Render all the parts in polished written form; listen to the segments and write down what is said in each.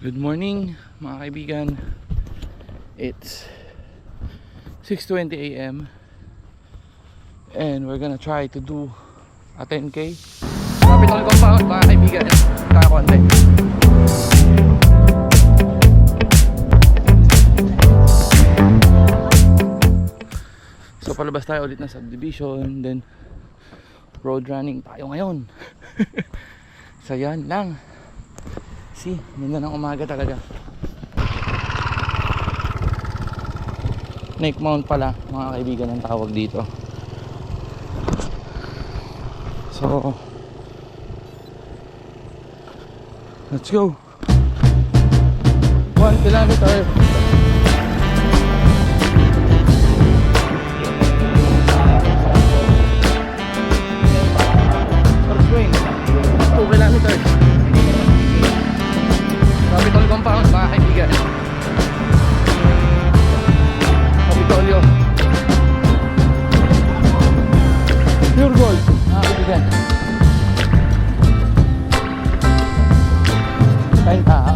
Good morning mga kaibigan. It's 6:20 AM and we're gonna try to do a 10K Capitol Compound mga kaibigan. Kaya konti. So palabas tayo ulit ng subdivision, then road running tayo ngayon. So yan lang. See, ganda ng umaga talaga. Neck mount pala mga kaibigan ang tawag dito. So let's go. 1 kilometer. First swing 2 kilometers. Capitol Compound mga kaibigan. Kapitolyo. Pure gold mga kaibigan. Kain tao.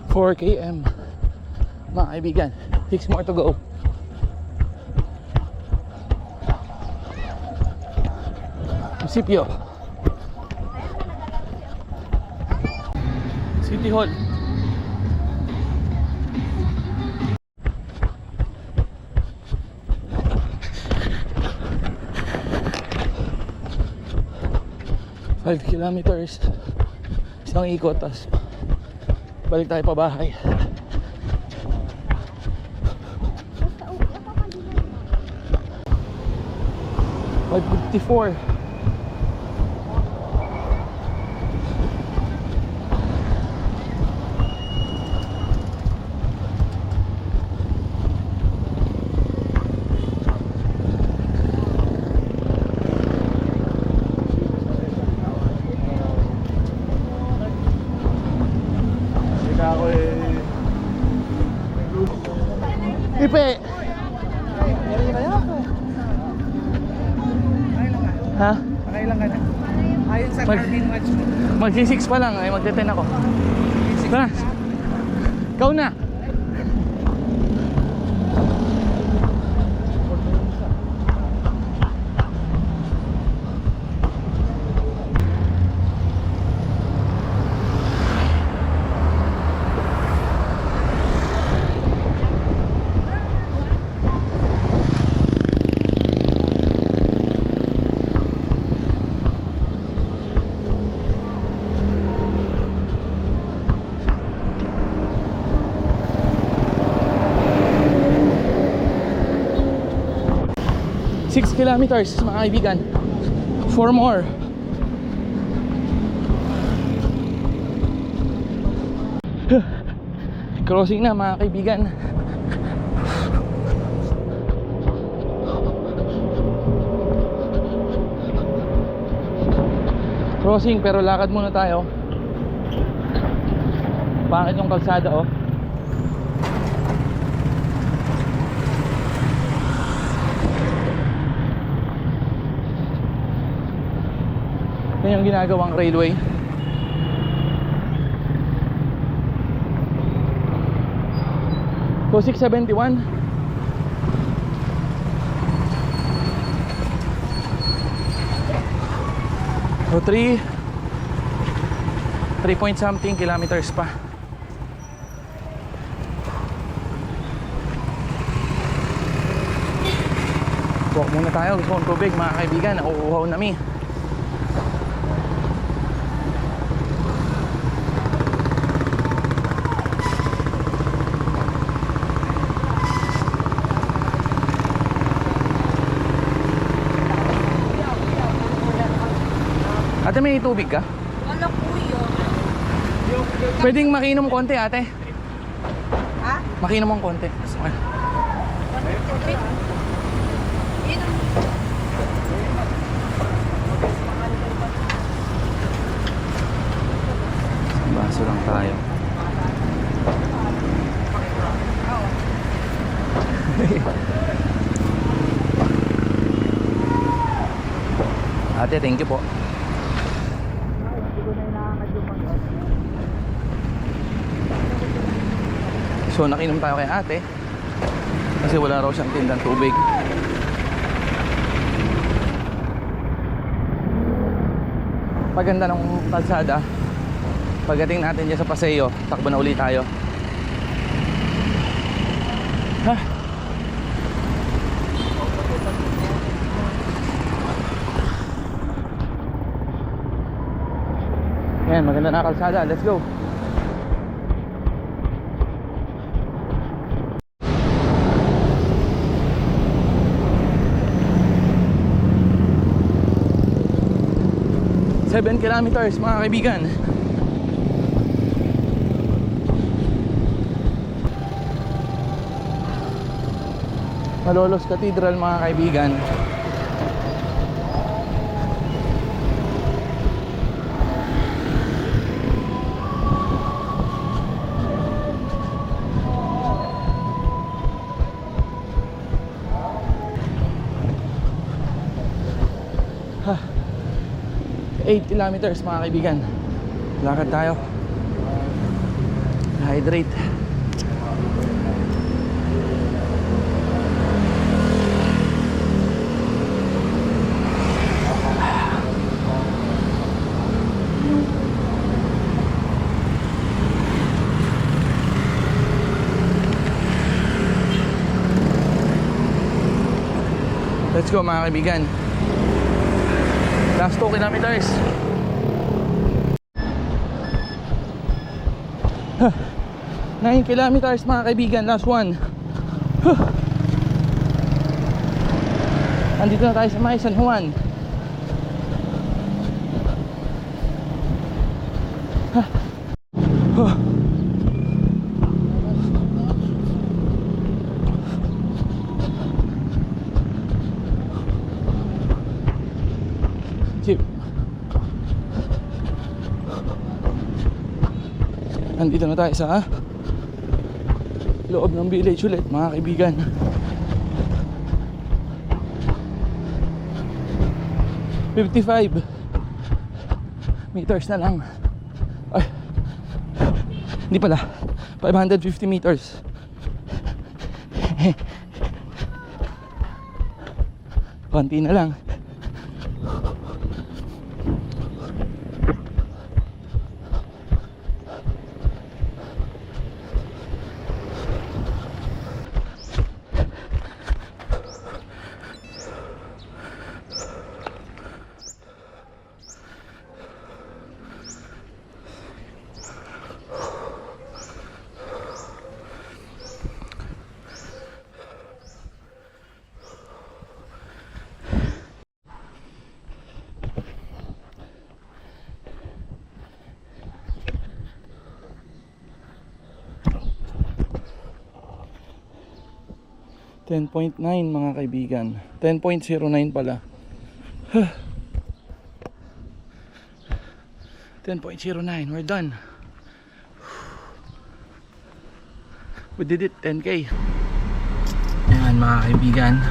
Four km mga kaibigan, 6 more to go. Munisipyo City Hall. Five kilometers, isang ikot, tas balik tayo pa bahay. $5.54. Ipe. Ha? Pakailan ka na. Ayon sa cabin watch mo. Magsi-6 pa lang, ay magte-10 ako. Ha? Ikaw na. Six kilometers mga kaibigan. 4 more. Crossing na mga kaibigan. Crossing pero lakad muna tayo. Pangit yung kalsada oh. Yan yung ginagawang railway. So 671. So 3 point something kilometers pa. Walk muna tayo. Gusto kong tubig mga kaibigan. Nauuhaw nami. Ate, may tubig ka? Wala po yun. Pwedeng makinom konti, ate. Ha? Makinom ng konti. Okay. Baso lang tayo. Ate, thank you po. So nakinom tayo kay ate kasi wala raw siyang tindang tubig. Paganda ng kalsada. Pagdating natin dyan sa Paseo, takbo na ulit tayo. Ha? Yan, maganda na kalsada. Let's go. Seven kilometers mga kaibigan. Malolos Cathedral mga kaibigan. Ha. 8 kilometers mga kaibigan. Lakad tayo. Hydrate. Let's go mga kaibigan. Last 2 kilometers. 9 kilometers mga kaibigan. Last one. Andito na tayo sa May San Juan. Jeep. Andito na tayo sa loob ng village ulit mga kaibigan. $55 meters na lang. Ay, hindi pala, 550 meters. Konti na lang. $10.9 mga kaibigan. 10.09 pala. 10.09. We're done. We did it. 10K. Ayan mga kaibigan.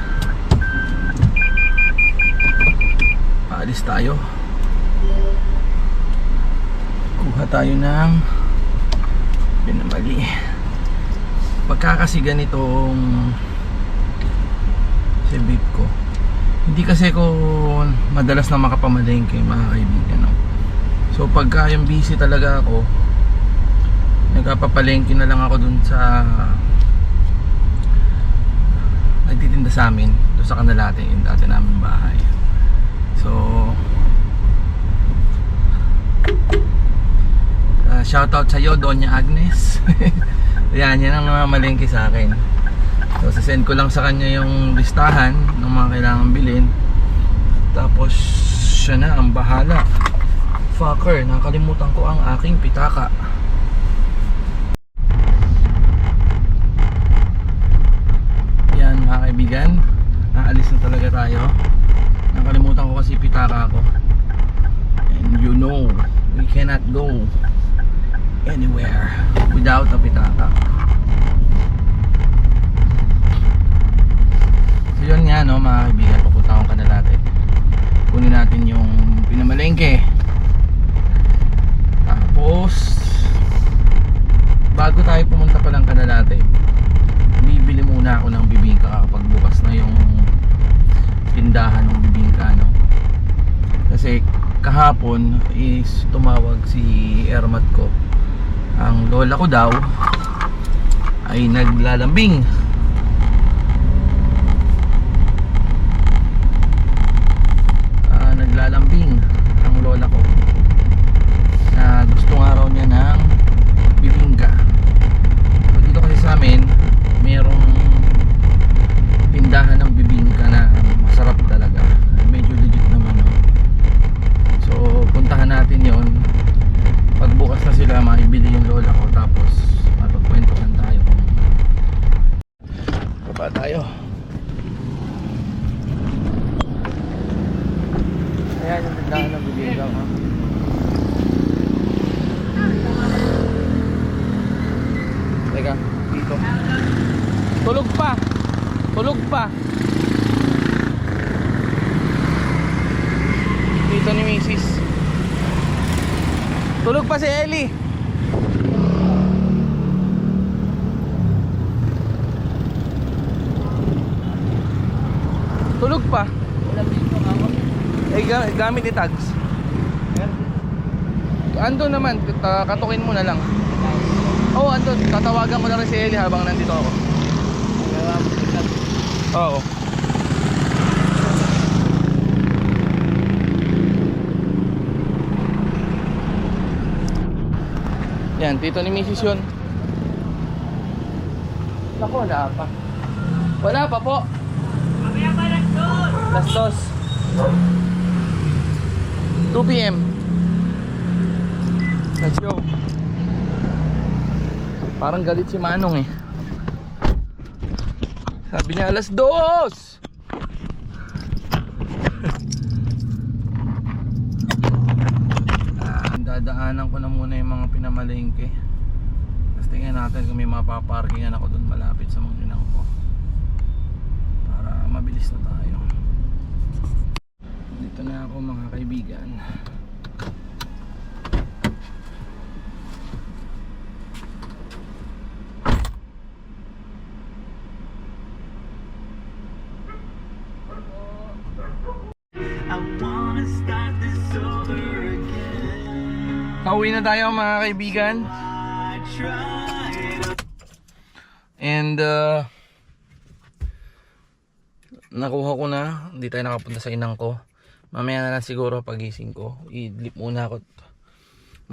Paalis tayo. Kuha tayo ng pinamali. Pagka kasi ganitong Civic ko, hindi kasi ko madalas na makapamalengke mga kaibigan, no? So pagka yung busy talaga ako, nagpapalengke na lang ako dun sa nagtitinda sa amin, dun sa Canalate, yung dati namin bahay. So shoutout sa'yo Doña Agnes. yan ang malengke sa akin. So sasend ko lang sa kanya yung listahan ng mga kailangan bilhin. Tapos siya na ang bahala. Fucker, nakalimutan ko ang aking pitaka. cannot go anywhere without a pitaka. So yun nga no mga kaibigan, pupunta akong Canalate. Kunin natin yung pinamalengke. Tapos bago tayo pumunta pa lang Canalate, bibili muna ako ng bibingka kapag bukas na yung tindahan ng bibingka no? Kasi kahapon is tumawag si Ermat ko. Ang lola ko daw ay naglalambing. Naglalambing ang lola ko na gusto nga raw niya ng bibingka. So dito kasi sa amin merong tindahan ng bibingka na masarap talaga, medyo legit naman no? So puntahan natin yon pagbukas na sila, maibili yung lola ko, tapos mapagkwentuhan tayo. Baba tayo. Ayan yung tindahan ng bibingka ha. Teka, dito. Tulog pa. Tulog pa. Dito ni Mrs. Tulog pa si Ellie. Tulog pa. Eh, gamit ni Tags. Ando naman, katukin mo na lang. Oo, ando, tatawagan ko na rin si Ellie habang nandito ako. Oo. Yan, tito ni Mrs. yun. Naku, wala pa. Wala pa po. Mamaya pa las 2 PM. Let's go. Parang galit si Manong eh. Sabi niya alas 2. Dadaanan ko na muna yung mga pinamalengke. Tapos tingnan natin kung may mapaparkingan ako dun malapit sa mga ginang ko, para mabilis na tayo. Dito na ako mga kaibigan. Pauwi na tayo mga kaibigan. And nakuha ko na. Hindi tayo nakapunta sa inang ko. Mamaya na lang siguro pagising ko, idlip muna ako,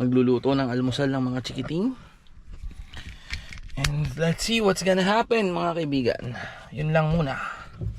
magluluto ng almusal ng mga chikiting. And let's see what's gonna happen mga kaibigan. Yun lang muna.